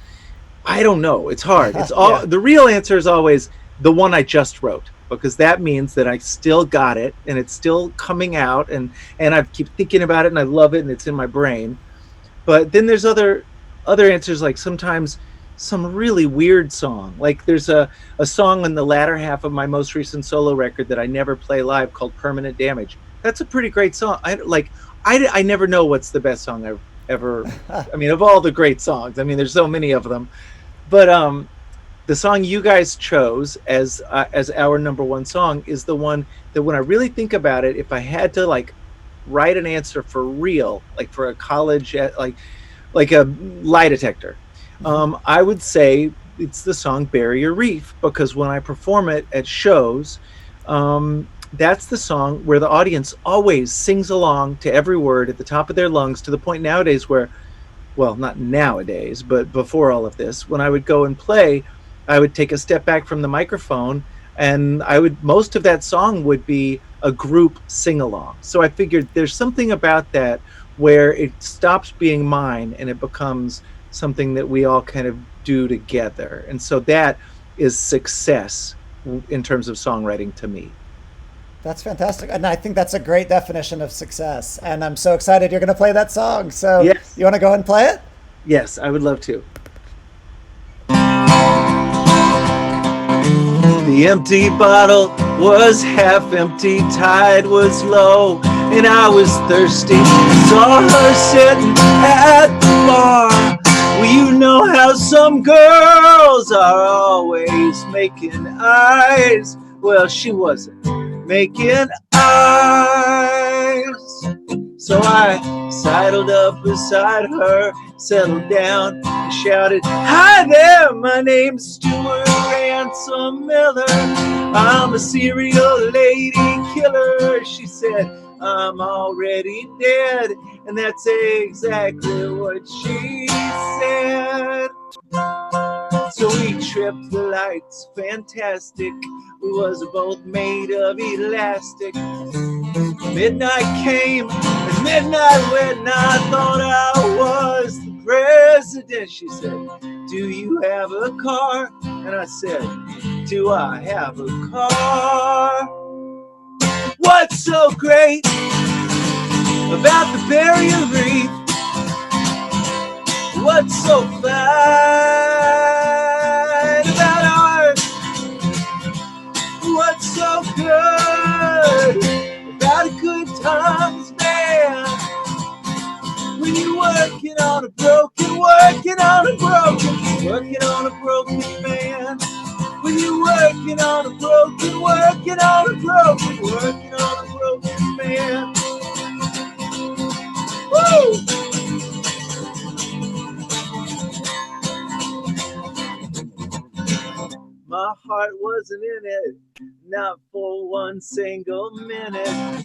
I don't know. It's hard. It's all The real answer is always the one I just wrote. because that means that I still got it and it's still coming out, and I keep thinking about it and I love it and it's in my brain. But then there's other answers, like sometimes some really weird song. Like there's a song on the latter half of my most recent solo record that I never play live called Permanent Damage. That's a pretty great song. I never know what's the best song I've ever, I mean, of all the great songs, I mean, there's so many of them. But the song you guys chose as our number one song is the one that, when I really think about it, if I had to like write an answer for real, like for a college, like a lie detector, I would say it's the song Barrier Reef, because when I perform it at shows, that's the song where the audience always sings along to every word at the top of their lungs, to the point nowadays where, well, not nowadays, but before all of this, when I would go and play, I would take a step back from the microphone, and most of that song would be a group sing along. So I figured there's something about that where it stops being mine and it becomes something that we all kind of do together. And so that is success in terms of songwriting to me. That's fantastic. And I think that's a great definition of success. And I'm so excited you're going to play that song. So yes. You want to go and play it? Yes, I would love to. The empty bottle was half empty, tide was low, and I was thirsty. Saw her sitting at the bar. Well, you know how some girls are always making eyes. Well, she wasn't making eyes. So I sidled up beside her, settled down, and shouted, "Hi there, my name's Stuart Ransom Miller. I'm a serial lady killer." She said, "I'm already dead," and that's exactly what she said. So we tripped the lights, fantastic. We was both made of elastic. Midnight came, and midnight when I thought I was the president. She said, "Do you have a car?" And I said, "Do I have a car?" What's so great about the Barrier Reef? What's so fine about art? What's so good about a good times, man? When you're working on a broken man. When you're working on a broken man. Woo! My heart wasn't in it, not for one single minute.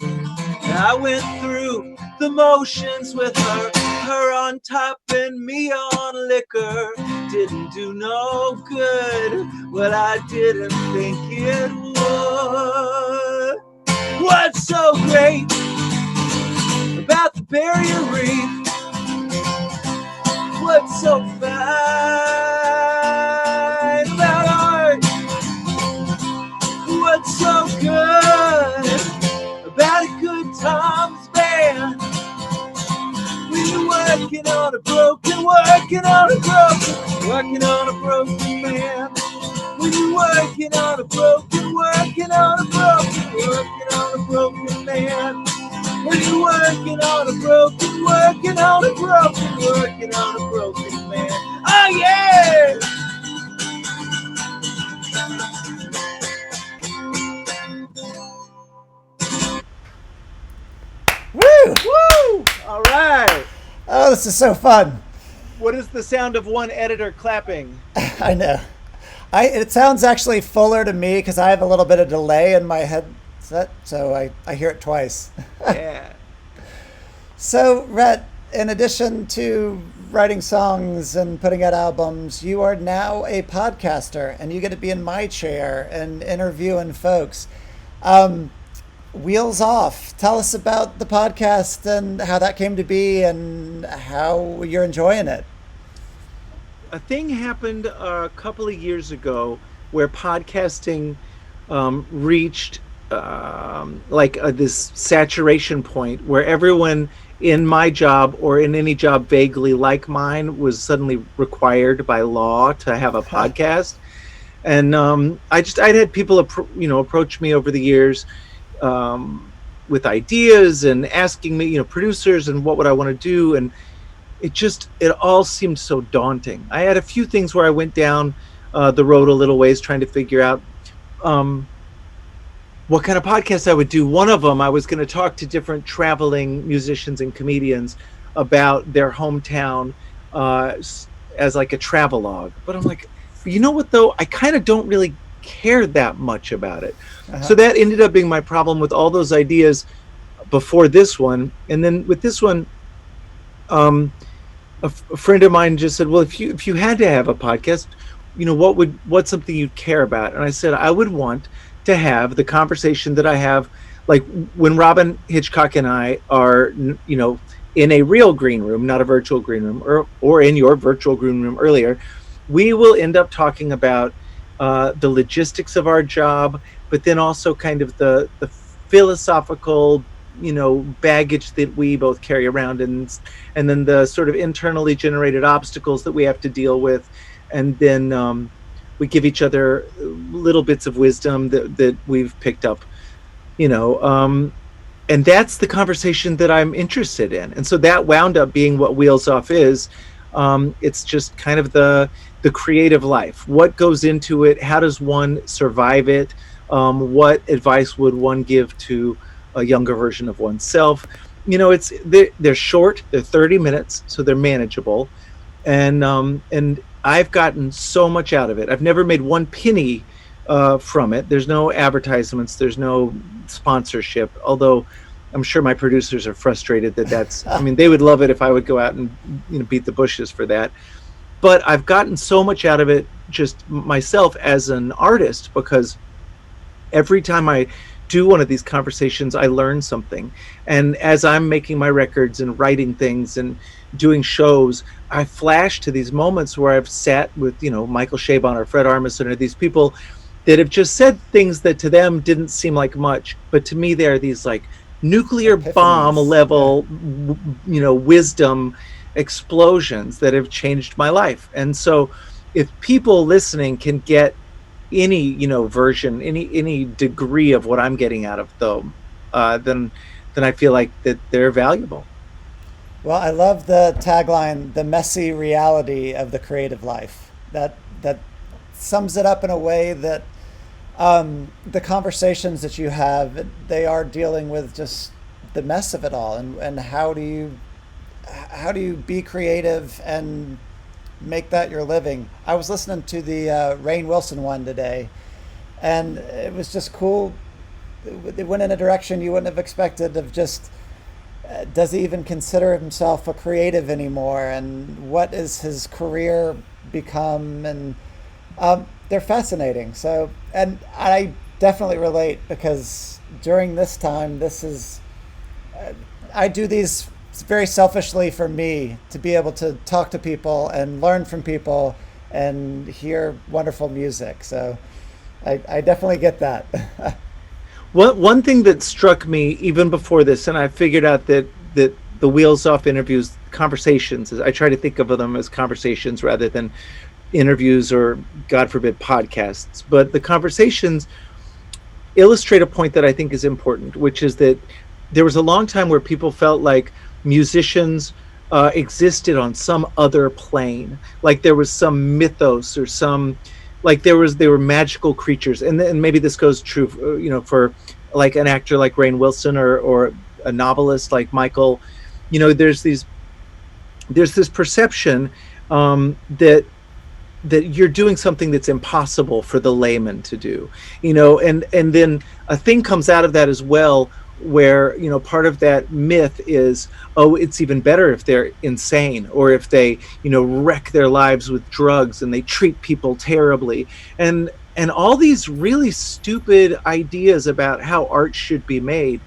I went through the motions with her on top and me on liquor. Didn't do no good, well, I didn't think it would. What's so great about the Barrier Reef? What's so fine about art? What's so good about a good times, man? When you're working on a broken man. When you're working on a broken man. When you're working on a broken man. Oh yeah! Woo! Woo! All right. Oh, this is so fun. What is the sound of one editor clapping? I know. It sounds actually fuller to me because I have a little bit of delay in my headset, so I hear it twice. Yeah. So, Rhett, in addition to writing songs and putting out albums, you are now a podcaster, and you get to be in my chair and interviewing folks. Wheels Off. Tell us about the podcast and how that came to be and how you're enjoying it. A thing happened a couple of years ago where podcasting reached this saturation point where everyone in my job or in any job vaguely like mine was suddenly required by law to have a podcast. And I'd had people approach me over the years with ideas and asking me, producers, and what would I want to do, and it all seemed so daunting. I had a few things where I went down the road a little ways trying to figure out what kind of podcast I would do. One of them, I was going to talk to different traveling musicians and comedians about their hometown as like a travelogue. But I'm like, you know what though? I kind of don't really care that much about it. So that ended up being my problem with all those ideas before this one. And then with this one, a friend of mine just said, well, if you had to have a podcast, what's something you'd care about? And I said, I would want to have the conversation that I have, like when Robyn, Hitchcock, and I are, in a real green room, not a virtual green room, or in your virtual green room earlier, we will end up talking about the logistics of our job, but then also kind of the philosophical, baggage that we both carry around, and then the sort of internally generated obstacles that we have to deal with, and then we give each other little bits of wisdom that we've picked up, and that's the conversation that I'm interested in. And so that wound up being what Wheels Off is. It's just kind of the creative life. What goes into it? How does one survive it? What advice would one give to a younger version of oneself? They're short. They're 30 minutes, so they're manageable, and I've gotten so much out of it. I've never made one penny from it. There's no advertisements. There's no sponsorship. Although I'm sure my producers are frustrated that's. I mean, they would love it if I would go out and beat the bushes for that. But I've gotten so much out of it just myself as an artist, because every time I do one of these conversations, I learn something. And as I'm making my records and writing things and doing shows, I flash to these moments where I've sat with, Michael Chabon or Fred Armisen or these people that have just said things that to them didn't seem like much, but to me they're these like nuclear bomb level, wisdom explosions that have changed my life. And so if people listening can get any version, any degree of what I'm getting out of them, then I feel like that they're valuable. Well, I love the tagline, the messy reality of the creative life. That sums it up in a way that the conversations that you have, they are dealing with just the mess of it all, and how do you be creative and make that your living. I was listening to the Rainn Wilson one today, and it was just cool. It went in a direction you wouldn't have expected, of just does he even consider himself a creative anymore, and what is his career become, and they're fascinating. So, and I definitely relate, because during this time, I do these very selfishly for me, to be able to talk to people and learn from people and hear wonderful music. So I definitely get that. One thing that struck me even before this, and I figured out that the Wheels Off interviews, conversations, I try to think of them as conversations rather than interviews or, God forbid, podcasts. But the conversations illustrate a point that I think is important, which is that there was a long time where people felt like musicians existed on some other plane, like there was some mythos or some, like they were magical creatures. And maybe this goes true, for like an actor like Rainn Wilson or a novelist like Michael. There's this perception that you're doing something that's impossible for the layman to do, and then a thing comes out of that as well, where part of that myth is, oh, it's even better if they're insane, or if they wreck their lives with drugs and they treat people terribly, and all these really stupid ideas about how art should be made,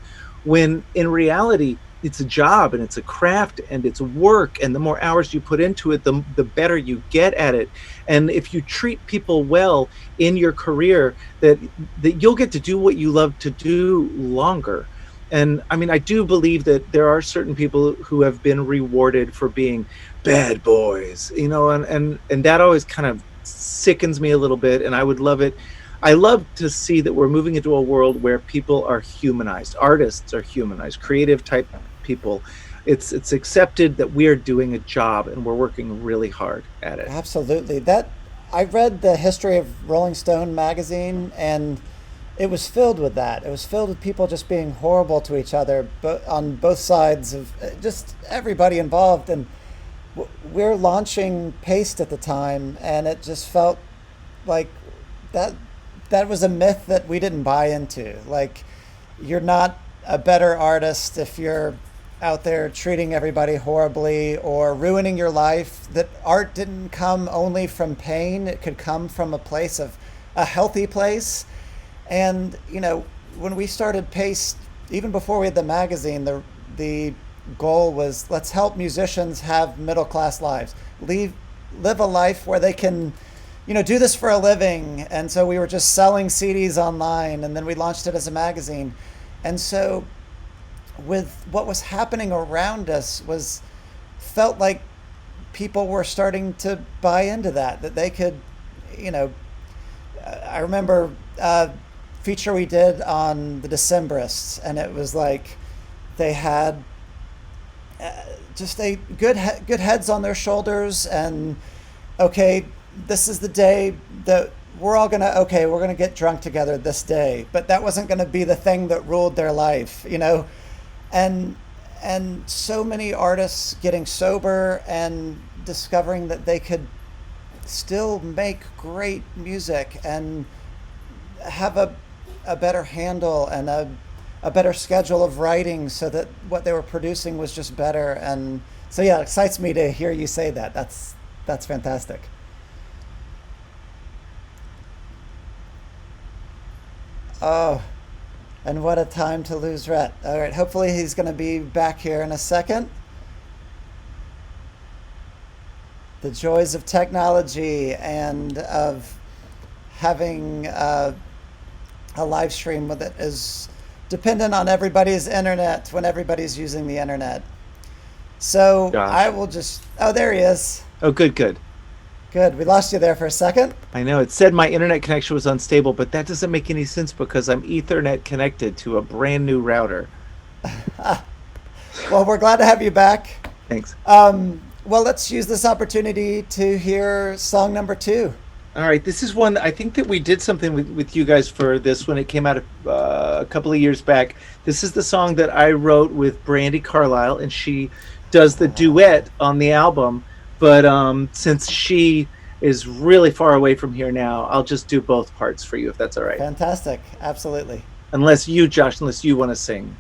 when in reality it's a job and it's a craft and it's work, and the more hours you put into it, the better you get at it. And if you treat people well in your career, that you'll get to do what you love to do longer. And I mean, I do believe that there are certain people who have been rewarded for being bad boys, you know, and that always kind of sickens me a little bit. And I love to see that we're moving into a world where people are humanized, artists are humanized, creative type people. It's accepted that we are doing a job and we're working really hard at it. Absolutely. That I read the history of Rolling Stone magazine, and it was filled with that. It was filled with people just being horrible to each other, but on both sides of just everybody involved. And we're launching Paste at the time, and it just felt like that was a myth that we didn't buy into. Like, you're not a better artist if you're out there treating everybody horribly or ruining your life. That art didn't come only from pain. It could come from a place of a healthy place. And, you know, when we started Paste, even before we had the magazine, the goal was, let's help musicians have middle class lives. Live a life where they can, you know, do this for a living. And so we were just selling CDs online, and then we launched it as a magazine. And so with what was happening around us felt like people were starting to buy into that they could, you know, I remember a feature we did on the Decemberists, and it was like they had just a good heads on their shoulders, and okay, this is the day that we're gonna get drunk together this day, but that wasn't gonna be the thing that ruled their life, you know. And so many artists getting sober and discovering that they could still make great music and have a better handle and a better schedule of writing, so that what they were producing was just better. And so yeah, it excites me to hear you say that. That's fantastic. Oh, and what a time to lose Rhett. All right, hopefully he's going to be back here in a second. The joys of technology and of having a live stream with it is dependent on everybody's internet when everybody's using the internet. So Gosh. I will just... Oh, there he is. Oh, good. Good. We lost you there for a second. I know it said my internet connection was unstable, but that doesn't make any sense because I'm Ethernet connected to a brand new router. Well, we're glad to have you back. Thanks. Well, let's use this opportunity to hear song number 2. All right, this is one I think that we did something with you guys for this when it came out a couple of years back. This is the song that I wrote with Brandi Carlile, and she does the duet on the album. But since she is really far away from here now, I'll just do both parts for you, if that's all right. Fantastic. Absolutely. Unless you want to sing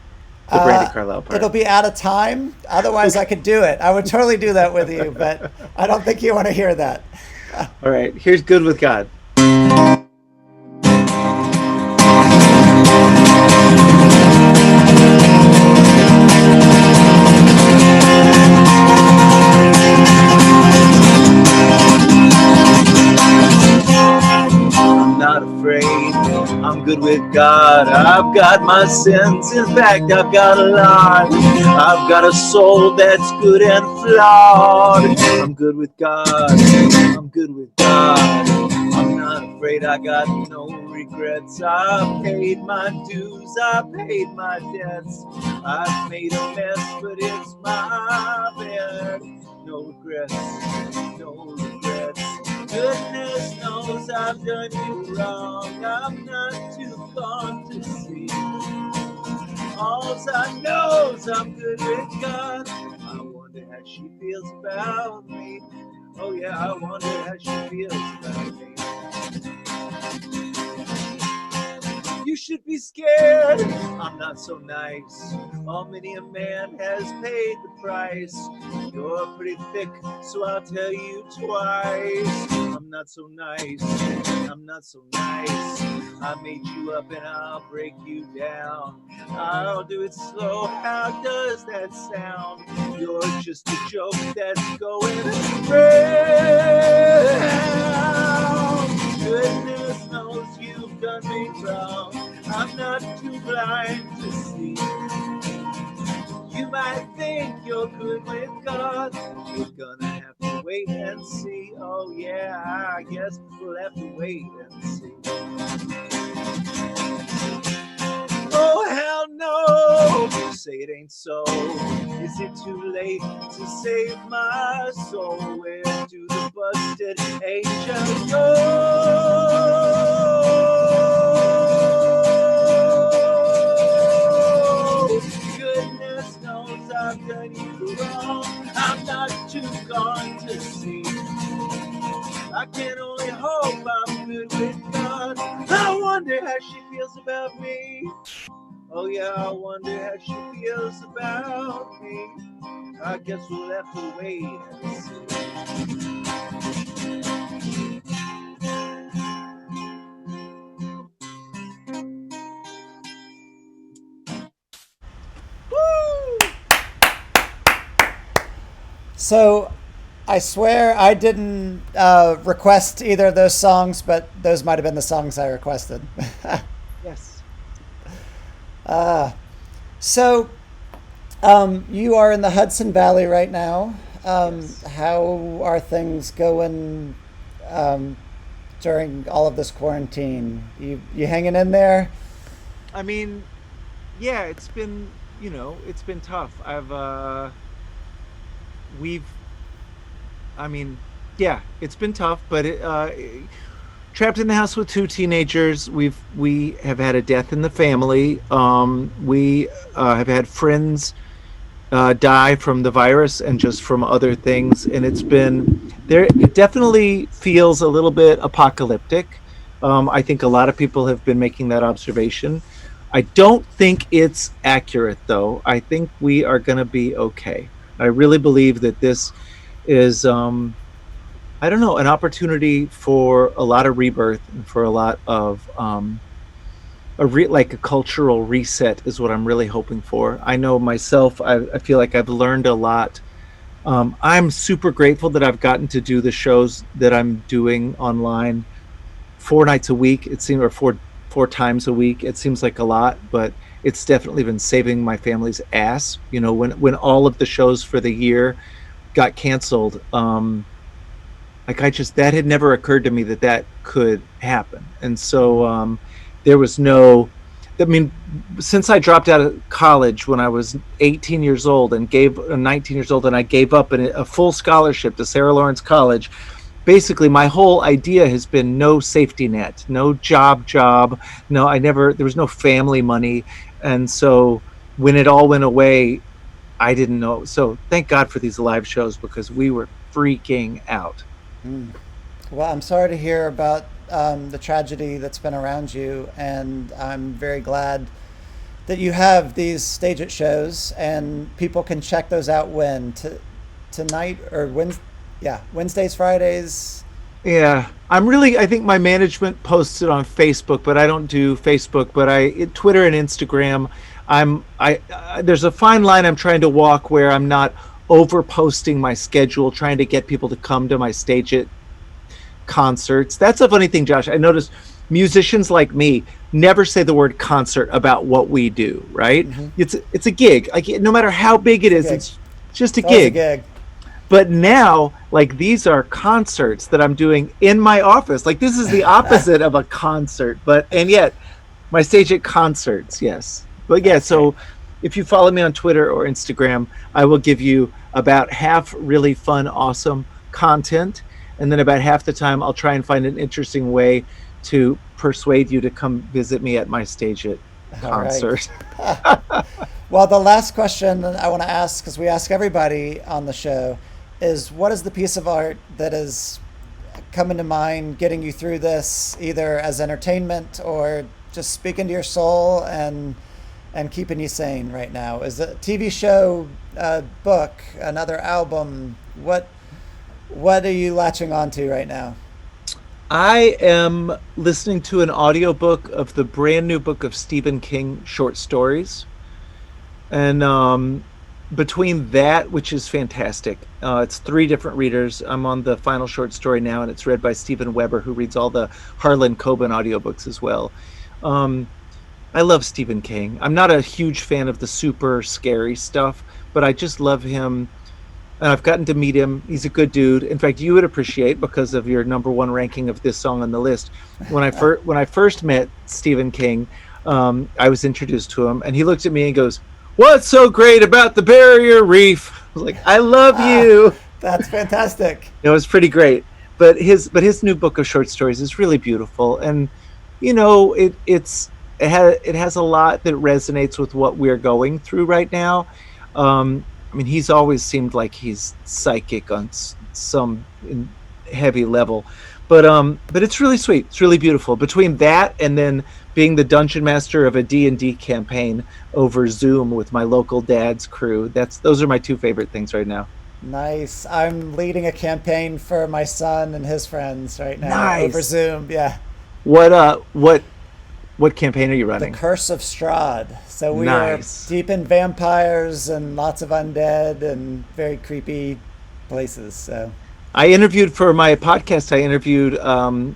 the Brandi Carlile part. It'll be out of time. Otherwise, I could do it. I would totally do that with you, but I don't think you want to hear that. All right, here's Good With God. I'm good with God. I've got my sins. In fact, I've got a lot. I've got a soul that's good and flawed. I'm good with God. I'm good with God. I'm not afraid. I got no regrets. I've paid my dues. I've paid my debts. I've made a mess, but it's my bed. No regrets. No regrets. Goodness knows I've done you wrong. I'm not too gone to see. All I know is I'm good with God. I wonder how she feels about me. Oh yeah, I wonder how she feels about me. You should be scared. I'm not so nice. Oh, many a man has paid the price. You're pretty thick, so I'll tell you twice. I'm not so nice. I'm not so nice. I made you up and I'll break you down. I'll do it slow. How does that sound? You're just a joke that's going round. Goodness knows you've done me wrong. I'm not too blind to see. You might think you're good with God. We're gonna have to wait and see. Oh yeah, I guess we'll have to wait and see. Oh hell no, say it ain't so. Is it too late to save my soul? Where do the busted angels go? Goodness knows I've done you wrong. I'm not too gone to see. I can only hope I'm good with God. I wonder how she feels about me. Oh yeah, I wonder how she feels about me. I guess we'll have to wait and see. Woo! So, I swear I didn't request either of those songs, but those might have been the songs I requested. Yes. So, you are in the Hudson Valley right now. Yes. How are things going during all of this quarantine? You hanging in there? I mean, yeah, it's been, it's been tough. We've, I mean, yeah, it's been tough, but trapped in the house with two teenagers. We have had a death in the family. We have had friends die from the virus and just from other things, and it's been there. It definitely feels a little bit apocalyptic. I think a lot of people have been making that observation. I don't think it's accurate, though. I think we are going to be okay. I really believe that this is, I don't know, an opportunity for a lot of rebirth and for a lot of like a cultural reset is what I'm really hoping for. I know myself, I feel like I've learned a lot. I'm super grateful that I've gotten to do the shows that I'm doing online 4 nights a week. It seems, or four times a week. It seems like a lot, but it's definitely been saving my family's ass. When all of the shows for the year got canceled, that had never occurred to me that could happen. And so there was no, I mean, since I dropped out of college when I was 18 years old and 19 years old, and I gave up a full scholarship to Sarah Lawrence College, basically my whole idea has been no safety net, no job. No, there was no family money. And so when it all went away, I didn't know. So thank God for these live shows, because we were freaking out. Well, I'm sorry to hear about the tragedy that's been around you, and I'm very glad that you have these stage it shows, and people can check those out tonight or Wednesday. Yeah, Wednesdays, Fridays. Yeah, I think my management posts it on Facebook, but I don't do Facebook, but Twitter and Instagram. There's a fine line I'm trying to walk where I'm not over posting my schedule, trying to get people to come to my stage it concerts. That's a funny thing, Josh. I noticed musicians like me never say the word concert about what we do, right? Mm-hmm. It's a gig. Like, no matter how big it is, it's just a gig. But now, like, these are concerts that I'm doing in my office. Like, this is the opposite of a concert, and yet my stage at concerts, yes. But yeah, so if you follow me on Twitter or Instagram, I will give you about half really fun, awesome content. And then about half the time, I'll try and find an interesting way to persuade you to come visit me at my stage at concert. Right. Well, the last question I want to ask, because we ask everybody on the show, is what is the piece of art that is coming to mind getting you through this, either as entertainment or just speaking to your soul and keeping you sane right now? Is it a TV show, a book, another album? What are you latching on to right now? I am listening to an audiobook of the brand new book of Stephen King short stories. And between that, which is fantastic, it's 3 different readers. I'm on the final short story now, and it's read by Stephen Weber, who reads all the Harlan Coben audiobooks as well. I love Stephen King. I'm not a huge fan of the super scary stuff, but I just love him. And I've gotten to meet him. He's a good dude. In fact, you would appreciate, because of your #1 ranking of this song on the list. When I first met Stephen King, I was introduced to him, and he looked at me and goes, "What's so great about the Barrier Reef?" I was like, "I love you." That's fantastic. It was pretty great. But his new book of short stories is really beautiful, and it has a lot that resonates with what we're going through right now. I mean, he's always seemed like he's psychic on some heavy level, but it's really sweet. It's really beautiful. Between that and then being the dungeon master of a D&D campaign over Zoom with my local dad's crew, those are my 2 favorite things right now. Nice. I'm leading a campaign for my son and his friends right now. Nice. Over Zoom. Yeah. What campaign are you running? The Curse of Strahd. So we Nice. are deep in vampires and lots of undead and very creepy places. So I interviewed for my podcast. I interviewed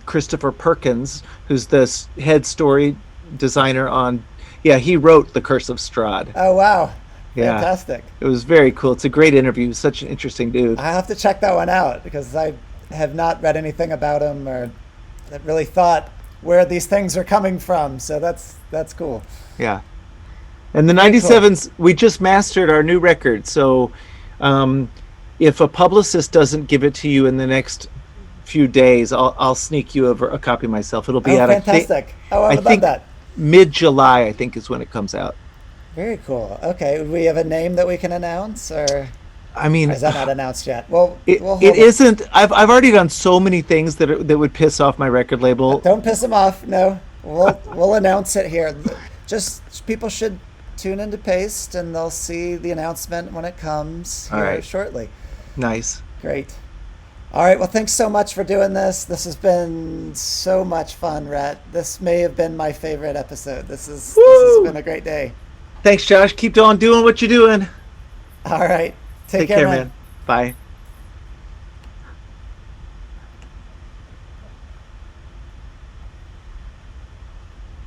Christopher Perkins, who's the head story designer on. Yeah, he wrote The Curse of Strahd. oh wow, Yeah, fantastic! it was very cool. It's a great interview. He's such an interesting dude. I have to check that one out because I have not read anything about him or really thought where these things are coming from. So that's cool. Yeah. And the 97s, we just mastered our new record. So if a publicist doesn't give it to you in the next few days, I'll sneak you over a copy myself. It'll be out. Fantastic! I would love that. Mid-July, I think, is when it comes out. Very cool. Okay, do we have a name that we can announce, or I mean, is that not announced yet? Well, it isn't. I've already done so many things that would piss off my record label. Don't piss them off. No, we'll announce it here. Just people should tune into Paste, and they'll see the announcement when it comes here shortly. Nice. Great. All right. Well, thanks so much for doing this. This has been so much fun, Rhett. This may have been my favorite episode. This has been a great day. Thanks, Josh. Keep on doing what you're doing. All right. Take care, man. Bye.